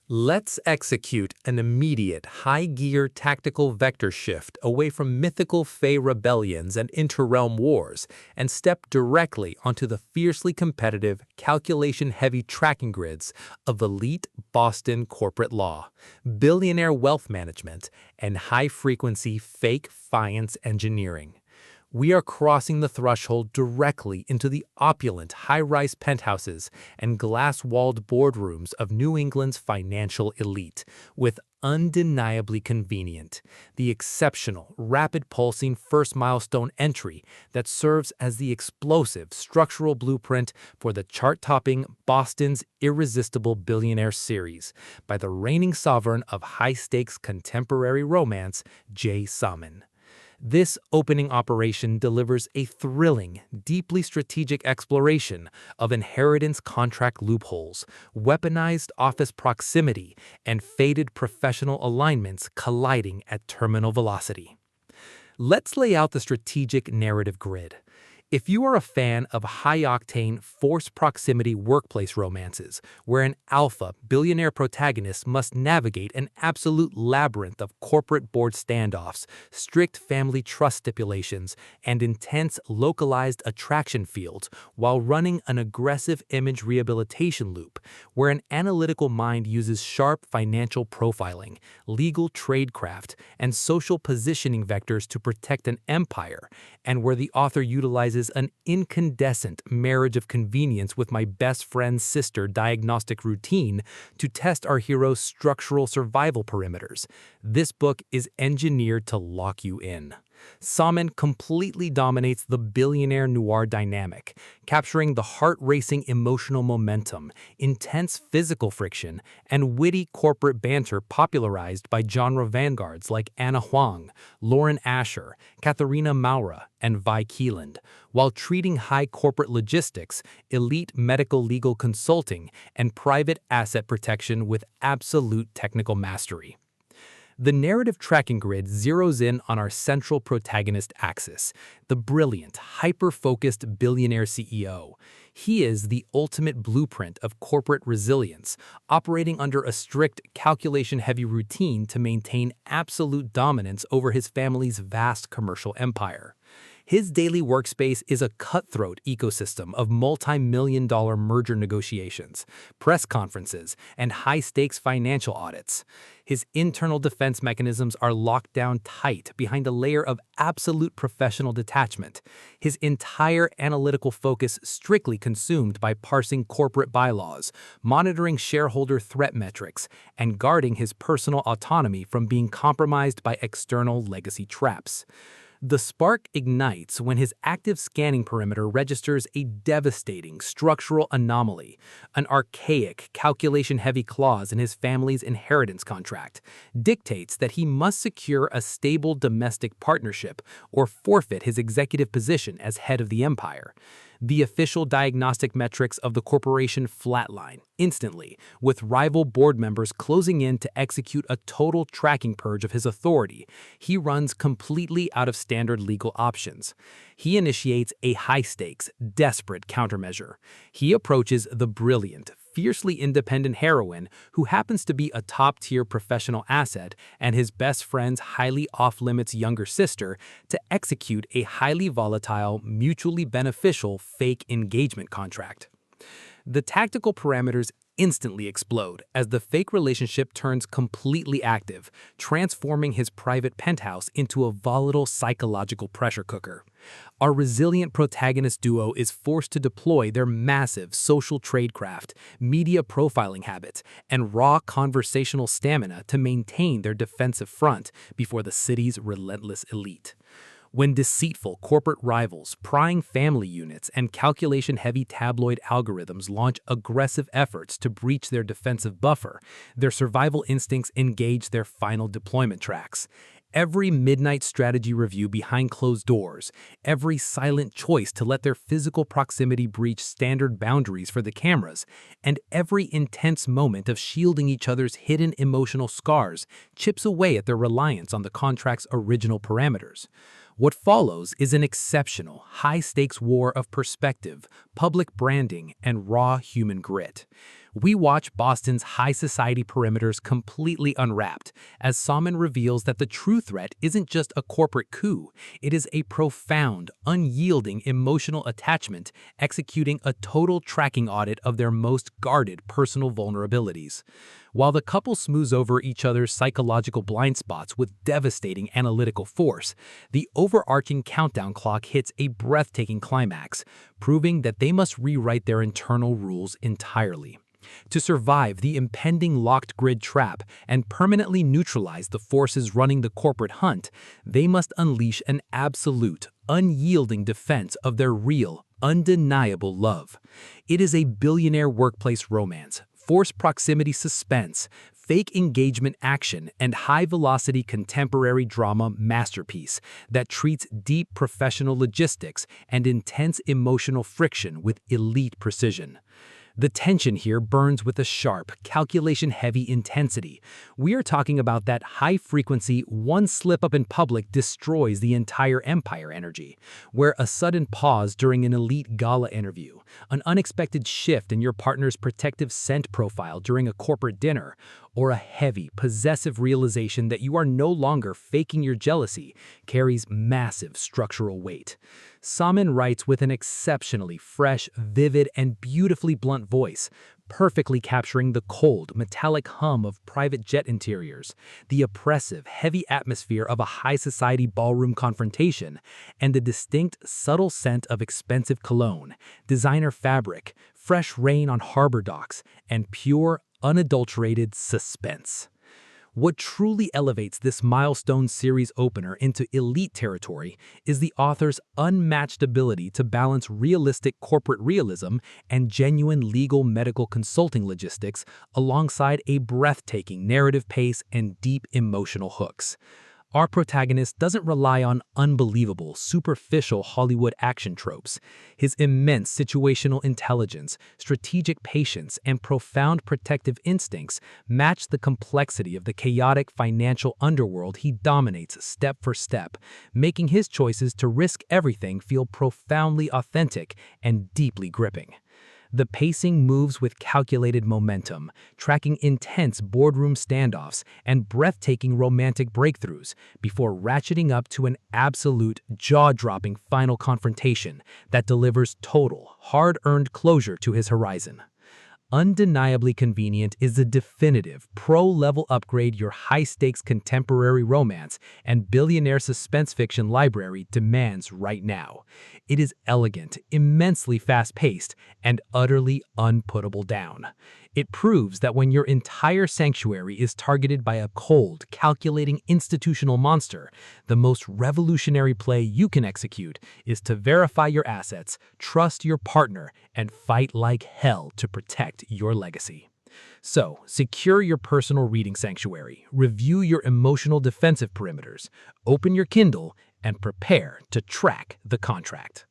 Let's execute an immediate, high-gear tactical vector shift away from mythical Fey rebellions and interrealm wars and step directly onto the fiercely competitive, calculation-heavy tracking grids of elite Boston corporate law, billionaire wealth management, and high-frequency fake finance engineering. We are crossing the threshold directly into the opulent high-rise penthouses and glass-walled boardrooms of New England's financial elite, with Undeniably Convenient, the exceptional, rapid-pulsing first milestone entry that serves as the explosive structural blueprint for the chart-topping Boston's Irresistible Billionaires series by the reigning sovereign of high-stakes contemporary romance, Saman. This opening operation delivers a thrilling, deeply strategic exploration of inheritance contract loopholes, weaponized office proximity, and faded professional alignments colliding at terminal velocity. Let's lay out the strategic narrative grid. If you are a fan of high-octane, forced proximity workplace romances, where an alpha billionaire protagonist must navigate an absolute labyrinth of corporate board standoffs, strict family trust stipulations, and intense localized attraction fields while running an aggressive image rehabilitation loop, where an analytical mind uses sharp financial profiling, legal tradecraft, and social positioning vectors to protect an empire, and where the author utilizes an incandescent marriage of convenience with my best friend's sister diagnostic routine to test our hero's structural survival perimeters, this book is engineered to lock you in. Saman completely dominates the billionaire noir dynamic, capturing the heart-racing emotional momentum, intense physical friction, and witty corporate banter popularized by genre vanguards like Anna Huang, Lauren Asher, Katharina Maura, and Vi Keeland, while treating high corporate logistics, elite medical legal consulting, and private asset protection with absolute technical mastery. The narrative tracking grid zeroes in on our central protagonist axis, the brilliant, hyper-focused billionaire CEO. He is the ultimate blueprint of corporate resilience, operating under a strict, calculation-heavy routine to maintain absolute dominance over his family's vast commercial empire. His daily workspace is a cutthroat ecosystem of multi-million-dollar merger negotiations, press conferences, and high-stakes financial audits. His internal defense mechanisms are locked down tight behind a layer of absolute professional detachment, his entire analytical focus strictly consumed by parsing corporate bylaws, monitoring shareholder threat metrics, and guarding his personal autonomy from being compromised by external legacy traps. The spark ignites when his active scanning perimeter registers a devastating structural anomaly, an archaic, calculation-heavy clause in his family's inheritance contract, dictates that he must secure a stable domestic partnership or forfeit his executive position as head of the empire. The official diagnostic metrics of the corporation flatline instantly, with rival board members closing in to execute a total tracking purge of his authority. He runs completely out of standard legal options. He initiates a high-stakes, desperate countermeasure. He approaches the brilliant, fiercely independent heroine who happens to be a top-tier professional asset and his best friend's highly off-limits younger sister to execute a highly volatile, mutually beneficial fake engagement contract. The tactical parameters instantly explode as the fake relationship turns completely active, transforming his private penthouse into a volatile psychological pressure cooker. Our resilient protagonist duo is forced to deploy their massive social tradecraft, media profiling habits, and raw conversational stamina to maintain their defensive front before the city's relentless elite. When deceitful corporate rivals, prying family units, and calculation-heavy tabloid algorithms launch aggressive efforts to breach their defensive buffer, their survival instincts engage their final deployment tracks. Every midnight strategy review behind closed doors, every silent choice to let their physical proximity breach standard boundaries for the cameras, and every intense moment of shielding each other's hidden emotional scars chips away at their reliance on the contract's original parameters. What follows is an exceptional, high-stakes war of perspective, public branding, and raw human grit. We watch Boston's high society perimeters completely unwrapped as Saman reveals that the true threat isn't just a corporate coup, it is a profound, unyielding emotional attachment executing a total tracking audit of their most guarded personal vulnerabilities. While the couple smooths over each other's psychological blind spots with devastating analytical force, the overarching countdown clock hits a breathtaking climax, proving that they must rewrite their internal rules entirely. To survive the impending locked grid trap and permanently neutralize the forces running the corporate hunt, they must unleash an absolute, unyielding defense of their real, undeniable love. It is a billionaire workplace romance, forced proximity suspense, fake engagement action, and high-velocity contemporary drama masterpiece that treats deep professional logistics and intense emotional friction with elite precision. The tension here burns with a sharp, calculation-heavy intensity. We are talking about that high-frequency, one slip up in public destroys the entire empire energy, where a sudden pause during an elite gala interview, an unexpected shift in your partner's protective scent profile during a corporate dinner, or a heavy, possessive realization that you are no longer faking your jealousy carries massive structural weight. Saman writes with an exceptionally fresh, vivid, and beautifully blunt voice, perfectly capturing the cold, metallic hum of private jet interiors, the oppressive, heavy atmosphere of a high-society ballroom confrontation, and the distinct, subtle scent of expensive cologne, designer fabric, fresh rain on harbor docks, and pure, unadulterated suspense. What truly elevates this milestone series opener into elite territory is the author's unmatched ability to balance realistic corporate realism and genuine legal medical consulting logistics alongside a breathtaking narrative pace and deep emotional hooks. Our protagonist doesn't rely on unbelievable, superficial Hollywood action tropes. His immense situational intelligence, strategic patience, and profound protective instincts match the complexity of the chaotic financial underworld he dominates step for step, making his choices to risk everything feel profoundly authentic and deeply gripping. The pacing moves with calculated momentum, tracking intense boardroom standoffs and breathtaking romantic breakthroughs before ratcheting up to an absolute, jaw-dropping final confrontation that delivers total, hard-earned closure to his horizon. Undeniably Convenient is the definitive, pro-level upgrade your high-stakes contemporary romance and billionaire suspense fiction library demands right now. It is elegant, immensely fast-paced, and utterly unputtable down. It proves that when your entire sanctuary is targeted by a cold, calculating institutional monster, the most revolutionary play you can execute is to verify your assets, trust your partner, and fight like hell to protect your legacy. So, secure your personal reading sanctuary, review your emotional defensive perimeters, open your Kindle, and prepare to track the contract.